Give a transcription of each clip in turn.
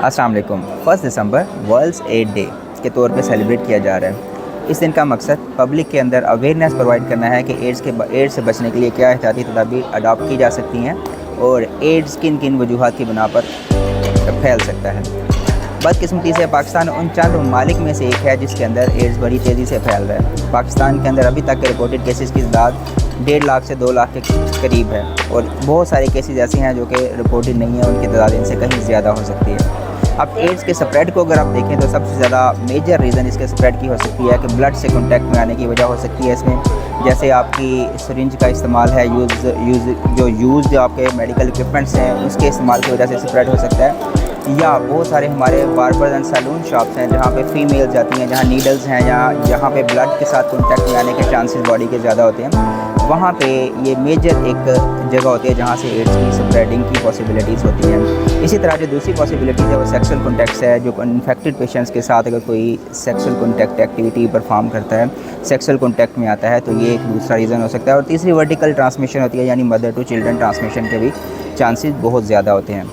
अस्सलाम वालेकुम। 1 दिसंबर world's add day के तौर पे सेलिब्रेट किया जा रहा है। इस दिन का मकसद पब्लिक के अंदर अवेयरनेस प्रोवाइड करना है कि एड्स से बचने के लिए क्या एहतियाती तदाबीर अडॉप्ट की जा सकती हैं और एड्स किन किन वजूहात की बिना पर फैल सकता है। बदकिस्मती से पाकिस्तान उन चंद ममालिक में से एक है जिसके अंदर एड्स बड़ी तेज़ी से फैल रहा है। पाकिस्तान के अंदर अभी तक के रिपोर्टेड केसेस की तादाद 1.5 लाख से 2 लाख के करीब है और बहुत सारे केसेस ऐसे हैं जो कि रिपोर्टेड नहीं है, उनकी तादाद इनसे कहीं ज़्यादा हो सकती है। अब एड्स के स्प्रेड को अगर आप देखें तो सबसे ज़्यादा मेजर रीज़न इसके स्प्रेड की हो सकती है कि ब्लड से कॉन्टैक्ट में आने की वजह हो सकती है। इसमें जैसे आपकी सिरिंज का इस्तेमाल है, यूज़ जो आपके मेडिकल इक्विपमेंट्स हैं उसके इस्तेमाल की वजह से स्प्रेड हो सकता है। या बहुत सारे हमारे बार्बर एंड सैलून शॉप्स हैं जहाँ पे फीमेल जाती हैं, जहाँ नीडल्स हैं, जहाँ पे ब्लड के साथ कॉन्टैक्ट में आने के चांसेस बॉडी के ज़्यादा होते हैं। वहाँ पे ये मेजर एक जगह होती है जहाँ से एड्स की स्प्रेडिंग की पॉसिबिलिटीज़ होती हैं। इसी तरह जो दूसरी पॉसिबिलिटीज़ है वो सेक्सुअल कॉन्टैक्ट्स है। जो इन्फेक्टेड पेशेंट्स के साथ अगर कोई सेक्सुअल कॉन्टैक्ट एक्टिविटी परफॉर्म करता है, सेक्सुअल कॉन्टैक्ट में आता है, तो ये एक दूसरा रीज़न हो सकता है। और तीसरी वर्टिकल ट्रांसमिशन होती है, यानी मदर टू चिल्ड्रन ट्रांसमिशन के भी चांसेस बहुत ज़्यादा होते हैं।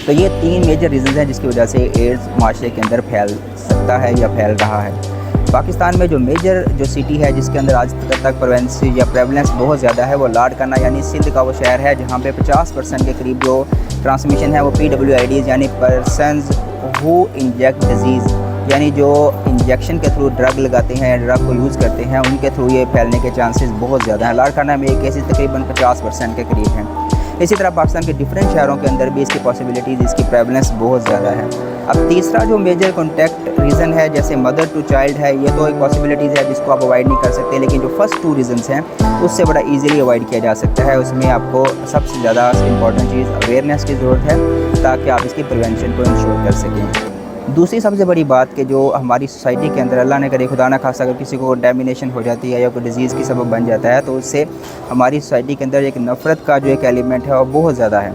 तो ये 3 मेजर रीज़न हैं जिसकी वजह से एड्स माशरे के अंदर फैल सकता है या फैल रहा है। पाकिस्तान में जो मेजर जो सिटी है जिसके अंदर आज तक प्रेवेंसी या प्रेवलेंस बहुत ज़्यादा है वो लाड़काना यानी सिंध का वो शहर है जहाँ पे 50% के करीब जो ट्रांसमिशन है वो PWIDs यानी पर्सनस हु इंजेक्ट डिजीज़, यानी जो इंजेक्शन के थ्रू ड्रग लगाते हैं, ड्रग को यूज़ करते हैं, उनके थ्रू ये फैलने के चांसेस बहुत ज़्यादा हैं। लाड़काना में ये केसेस तकरीबन 50% के करीब हैं। इसी तरह पाकिस्तान के डिफरेंट शहरों के अंदर भी इसकी पॉसिबिलिटीज़, इसकी प्रेवलेंस बहुत ज़्यादा है। अब तीसरा जो मेजर कॉन्टैक्ट रीज़न है जैसे मदर टू चाइल्ड है, ये तो एक पॉसिबिलिटीज़ है जिसको आप अवॉइड नहीं कर सकते, लेकिन जो फर्स्ट 2 रीज़न्स हैं उससे बड़ा इजीली अवॉइड किया जा सकता है। उसमें आपको सबसे ज़्यादा इंपॉर्टेंट चीज़ अवेयरनेस की ज़रूरत है ताकि आप इसकी प्रिवेंशन को इंश्योर कर सकें। दूसरी सबसे बड़ी बात कि जो हमारी सोसाइटी के अंदर अल्लाह ने करे खुदा ना खासा अगर किसी को कंटेमिनेशन हो जाती है या कोई डिज़ीज़ की सबब बन जाता है तो उससे हमारी सोसाइटी के अंदर एक नफ़रत का जो एक एलिमेंट है वो बहुत ज़्यादा है।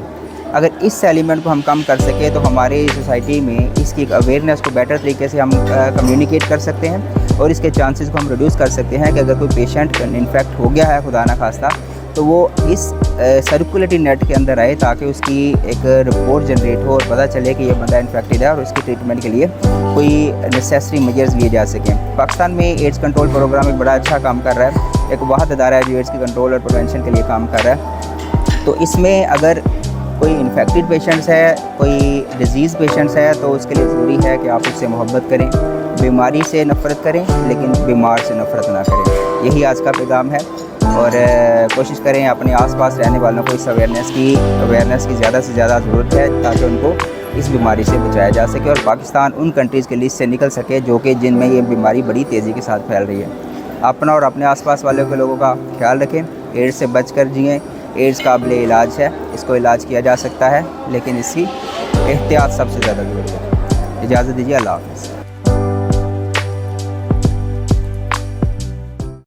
अगर इस एलिमेंट को हम कम कर सकें तो हमारी सोसाइटी में इसकी एक अवेयरनेस को बेटर तरीके से हम कम्युनिकेट कर सकते हैं और इसके चांसेस को हम रिड्यूस कर सकते हैं कि अगर कोई पेशेंट इन्फेक्ट हो गया है खुदा ना खास्ता तो वो इस सर्कुलेटरी नेट के अंदर आए ताकि उसकी एक रिपोर्ट जनरेट हो और पता चले कि ये बंदा इन्फेक्टेड है और उसकी ट्रीटमेंट के लिए कोई नेसेसरी मेजर्स लिए जा सकें। पाकिस्तान में एड्स कंट्रोल प्रोग्राम एक बड़ा अच्छा काम कर रहा है, एक वाहद अदारा है जो एड्स के कंट्रोल और प्रिवेंशन के लिए काम कर रहा है। तो इसमें अगर कोई इन्फेक्टेड पेशेंट्स है, कोई डिजीज़ पेशेंट्स है तो उसके लिए ज़रूरी है कि आप उससे मोहब्बत करें, बीमारी से नफ़रत करें लेकिन बीमार से नफ़रत ना करें। यही आज का पैगाम है और कोशिश करें अपने आसपास रहने वालों को इस अवेयरनेस की ज़्यादा से ज़्यादा ज़रूरत है ताकि उनको इस बीमारी से बचाया जा सके और पाकिस्तान उन कंट्रीज़ के लिस्ट से निकल सके जो कि जिनमें ये बीमारी बड़ी तेज़ी के साथ फैल रही है। अपना और अपने आसपास वाले के लोगों का ख्याल रखें, एड्स से बच कर जिएँ। एड्स काबिल इलाज है, इसको इलाज किया जा सकता है लेकिन इसकी एहतियात सबसे ज़्यादा ज़रूरत है। इजाज़त दीजिए, अल्लाह हाफ़िज़।